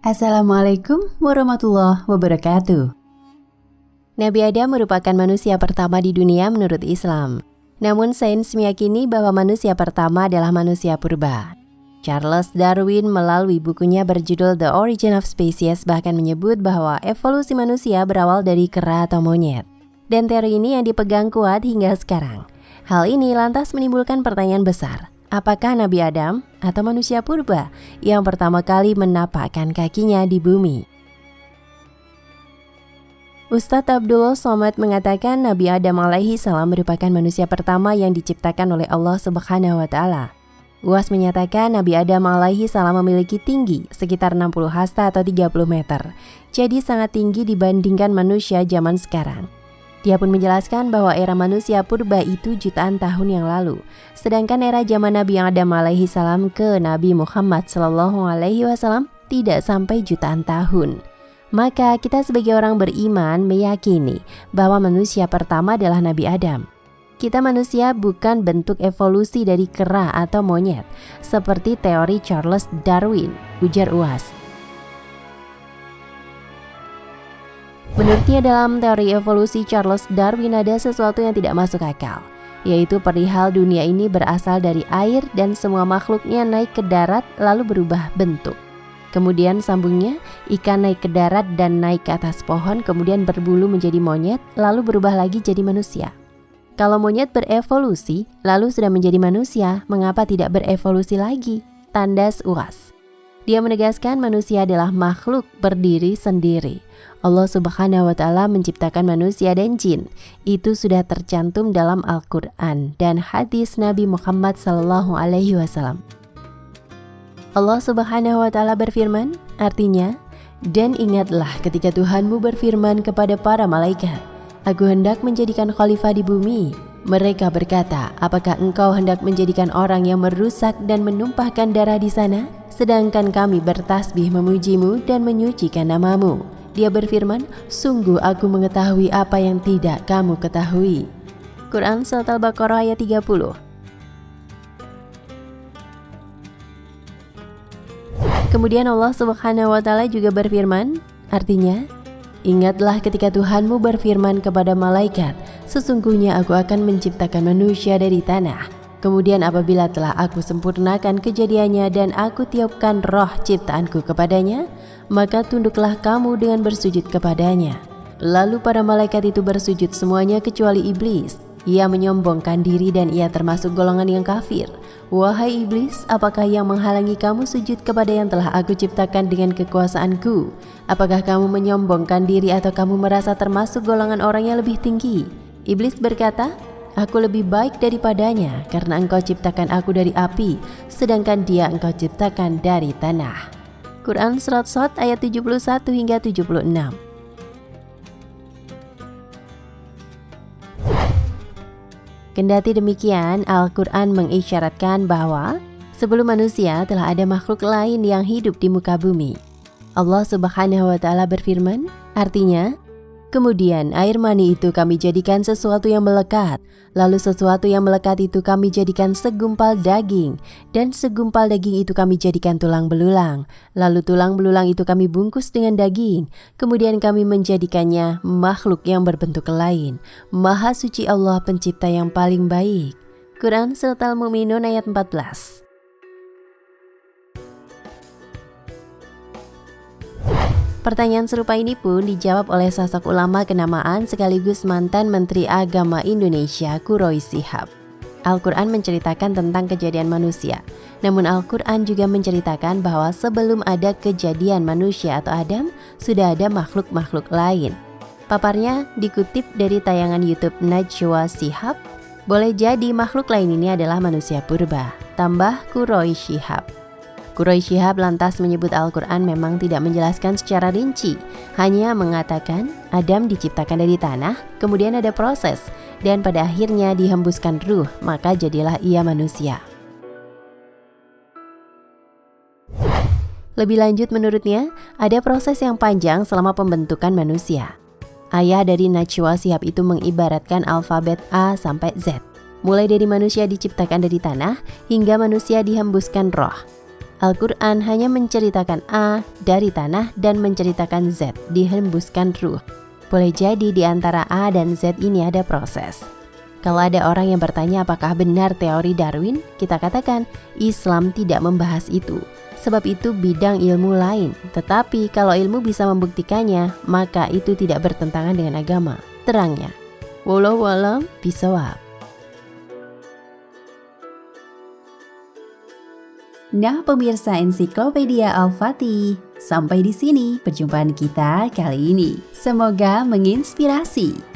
Assalamualaikum warahmatullahi wabarakatuh. Nabi Adam merupakan manusia pertama di dunia menurut Islam. Namun sains meyakini bahwa manusia pertama adalah manusia purba. Charles Darwin melalui bukunya berjudul The Origin of Species bahkan menyebut bahwa evolusi manusia berawal dari kera atau monyet. Dan teori ini yang dipegang kuat hingga sekarang. Hal ini lantas menimbulkan pertanyaan besar. Apakah Nabi Adam atau manusia purba yang pertama kali menapakkan kakinya di bumi? Ustadz Abdul Somad mengatakan Nabi Adam alaihi salam merupakan manusia pertama yang diciptakan oleh Allah Subhanahu wa taala. UAS menyatakan Nabi Adam alaihi salam memiliki tinggi sekitar 60 hasta atau 30 meter. Jadi sangat tinggi dibandingkan manusia zaman sekarang. Dia pun menjelaskan bahwa era manusia purba itu jutaan tahun yang lalu, sedangkan era zaman Nabi Adam alaihi salam ke Nabi Muhammad sallallahu alaihi wasallam tidak sampai jutaan tahun. Maka kita sebagai orang beriman meyakini bahwa manusia pertama adalah Nabi Adam. Kita manusia bukan bentuk evolusi dari kera atau monyet, seperti teori Charles Darwin, ujar UAS. Menurutnya dalam teori evolusi Charles Darwin ada sesuatu yang tidak masuk akal, yaitu perihal dunia ini berasal dari air dan semua makhluknya naik ke darat lalu berubah bentuk. Kemudian sambungnya, ikan naik ke darat dan naik ke atas pohon kemudian berbulu menjadi monyet lalu berubah lagi jadi manusia. Kalau monyet berevolusi lalu sudah menjadi manusia, mengapa tidak berevolusi lagi? Tandas UAS. Dia menegaskan manusia adalah makhluk berdiri sendiri. Allah Subhanahu wa taala menciptakan manusia dan jin. Itu sudah tercantum dalam Al-Qur'an dan hadis Nabi Muhammad sallallahu alaihi wasallam. Allah Subhanahu wa taala berfirman, artinya, "Dan ingatlah ketika Tuhanmu berfirman kepada para malaikat, Aku hendak menjadikan khalifah di bumi. Mereka berkata, apakah engkau hendak menjadikan orang yang merusak dan menumpahkan darah di sana? Sedangkan kami bertasbih memujimu dan menyucikan namamu." Dia berfirman, sungguh aku mengetahui apa yang tidak kamu ketahui. Quran Surat Al-Baqarah ayat 30. Kemudian Allah Subhanahu wa taala juga berfirman, artinya, ingatlah ketika Tuhanmu berfirman kepada malaikat, sesungguhnya aku akan menciptakan manusia dari tanah. Kemudian apabila telah aku sempurnakan kejadiannya dan aku tiupkan roh ciptaanku kepadanya, maka tunduklah kamu dengan bersujud kepadanya. Lalu para malaikat itu bersujud semuanya kecuali iblis. Ia menyombongkan diri dan ia termasuk golongan yang kafir. Wahai iblis, apakah yang menghalangi kamu sujud kepada yang telah aku ciptakan dengan kekuasaanku? Apakah kamu menyombongkan diri atau kamu merasa termasuk golongan orang yang lebih tinggi? Iblis berkata, aku lebih baik daripadanya karena engkau ciptakan aku dari api, sedangkan dia engkau ciptakan dari tanah. Quran Surat Shad ayat 71 hingga 76. Kendati demikian, Al-Quran mengisyaratkan bahwa sebelum manusia telah ada makhluk lain yang hidup di muka bumi. Allah Subhanahu wa taala berfirman, artinya, kemudian air mani itu kami jadikan sesuatu yang melekat, lalu sesuatu yang melekat itu kami jadikan segumpal daging, dan segumpal daging itu kami jadikan tulang belulang, lalu tulang belulang itu kami bungkus dengan daging, kemudian kami menjadikannya makhluk yang berbentuk lain. Maha suci Allah pencipta yang paling baik. Quran Surat Al-Mu'minun ayat 14. Pertanyaan serupa ini pun dijawab oleh sosok ulama kenamaan sekaligus mantan Menteri Agama Indonesia, Quroi Shihab. Al-Quran menceritakan tentang kejadian manusia, namun Al-Quran juga menceritakan bahwa sebelum ada kejadian manusia atau Adam, sudah ada makhluk-makhluk lain. Paparnya dikutip dari tayangan YouTube Najwa Shihab, boleh jadi makhluk lain ini adalah manusia purba, tambah Quroi Shihab. Quroi Shihab lantas menyebut Al-Quran memang tidak menjelaskan secara rinci, hanya mengatakan Adam diciptakan dari tanah, kemudian ada proses, dan pada akhirnya dihembuskan ruh, maka jadilah ia manusia. Lebih lanjut menurutnya, ada proses yang panjang selama pembentukan manusia. Ayah dari Najwa Shihab itu mengibaratkan alfabet A sampai Z, mulai dari manusia diciptakan dari tanah hingga manusia dihembuskan roh. Al-Quran hanya menceritakan A dari tanah dan menceritakan Z dihembuskan ruh. Boleh jadi di antara A dan Z ini ada proses. Kalau ada orang yang bertanya apakah benar teori Darwin, kita katakan Islam tidak membahas itu. Sebab itu bidang ilmu lain. Tetapi kalau ilmu bisa membuktikannya, maka itu tidak bertentangan dengan agama. Terangnya. Wallahu a'lam bishawab. Nah pemirsa Ensiklopedia Al-Fatih, sampai di sini perjumpaan kita kali ini. Semoga menginspirasi.